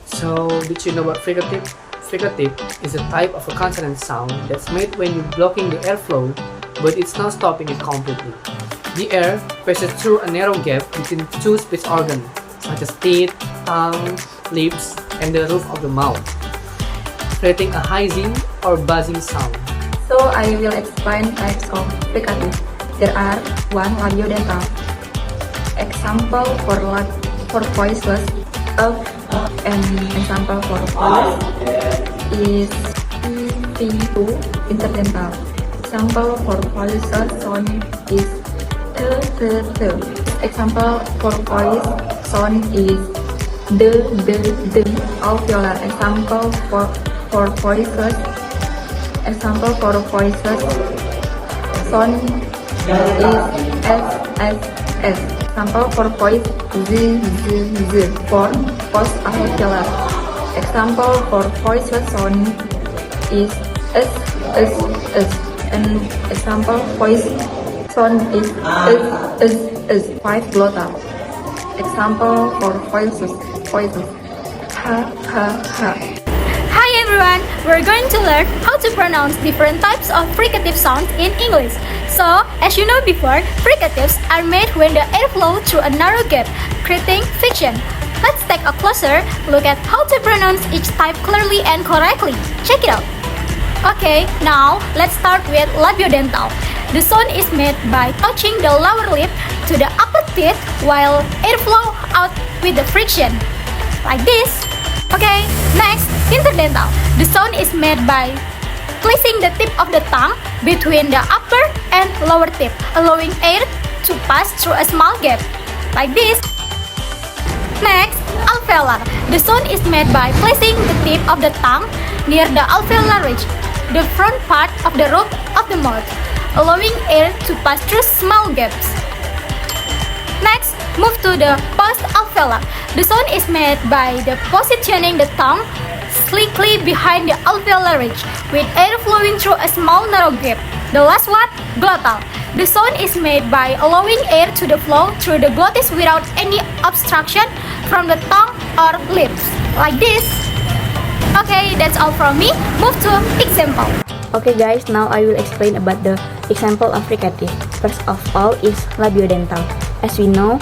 So, did you know what fricative? Fricative is a type of a consonant sound that's made when you're blocking the airflow, but it's not stopping it completely. The air passes through a narrow gap between two speech organs, such as teeth, tongue, lips, and the roof of the mouth, creating a hissing or buzzing sound. So I will explain types of fricative. There are 1. Labiodental. Example for voiceless of an example for voice is P2 interdental. Example for voiceless sound is the. Example for voice sound is the alveolar. Example for voiceless sound is S. Example for voice z for post alveolar. Example for voiceless sound is S. And example voice sound is 5 glottal. Example for voices ha. Hi everyone! We're going to learn how to pronounce different types of fricative sounds in English. So, as you know before, fricatives are made when the air flows through a narrow gap, creating friction. Let's take a closer look at how to pronounce each type clearly and correctly. Check it out! Okay, now let's start with labiodental. The sound is made by touching the lower lip to the upper teeth while airflow out with the friction. Like this. Okay, next, interdental. The sound is made by placing the tip of the tongue between the upper and lower tip, allowing air to pass through a small gap. Like this. Next, alveolar. The sound is made by placing the tip of the tongue near the alveolar ridge, the front part of the roof of the mouth, allowing air to pass through small gaps. Next, move to the post-alveolar. The sound is made by positioning the tongue slightly behind the alveolar ridge, with air flowing through a small narrow gap. The last one, glottal. The sound is made by allowing air to flow through the glottis without any obstruction from the tongue or lips. Like this. Okay, that's all from me. Move to example. Okay guys, now I will explain about the example of fricative. First of all is labiodental. As we know,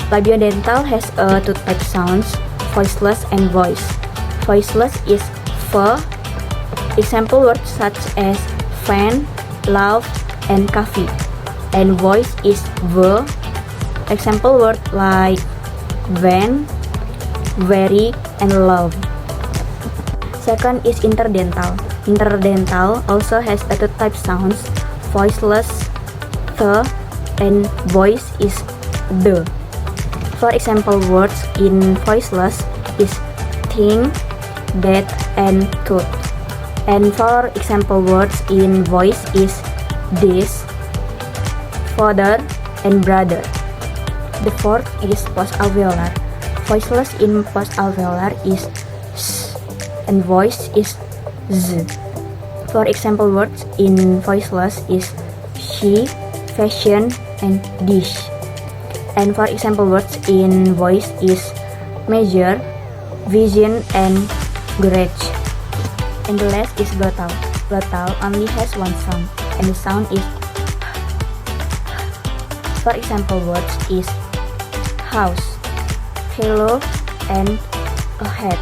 labiodental has two type sounds, voiceless and voice. Voiceless is f. Example words such as fan, love, and coffee. And voice is v. Example words like van, very, and love. Second is interdental. Interdental also has two type sounds, voiceless th, and voice is the. For example words in voiceless is thing, that, and tooth. And for example words in voice is this, father, and brother. The fourth is post-alveolar. Voiceless in post-alveolar is s, and voice is z. For example words in voiceless is she, fashion, and dish. And for example words in voice is measure, vision, and garage. And the last is glottal. Glottal only has one sound, and the sound is for example words is house, hello, and a hat.